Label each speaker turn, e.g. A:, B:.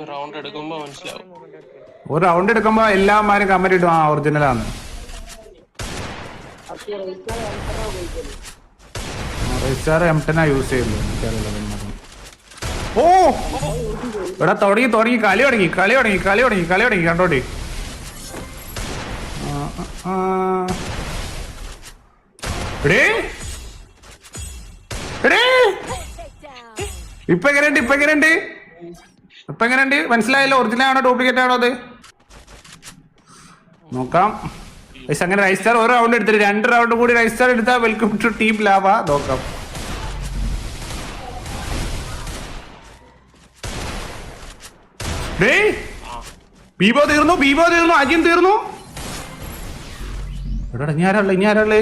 A: Round എടുക്കുമ്പോ മനസ്സിലാവും.
B: ഒരു റൗണ്ട് എടുക്കുമ്പോ എല്ലാമാരും കമന്റ് ഇടും ആ ഒറിജിനലാണ്. റെജിസ്റ്റാർ M10 യൂസ് ചെയ്യുള്ളൂ. ഓ ഇവിടെ തുടങ്ങി കളി തുടങ്ങി കണ്ടോണ്ടി. ഇപ്പൊ എങ്ങനെയുണ്ട് മനസ്സിലായല്ലോ? ഒറിജിനൽ ആണോ ഡ്യൂപ്ലിക്കേറ്റ് ആണോ അത് നോക്കാം. അങ്ങനെ രജിസ്റ്റർ ഒരു റൗണ്ട് എടുത്തിട്ട് 2 റൗണ്ട് കൂടി രജിസ്റ്റർ എടുത്താൽ വെൽക്കം ടു ടീം ലാവ. നോക്കാം. ബീബോ തീർന്നു, അജിയും തീർന്നു. ഇവിടെ ഇനി ആരാളേ?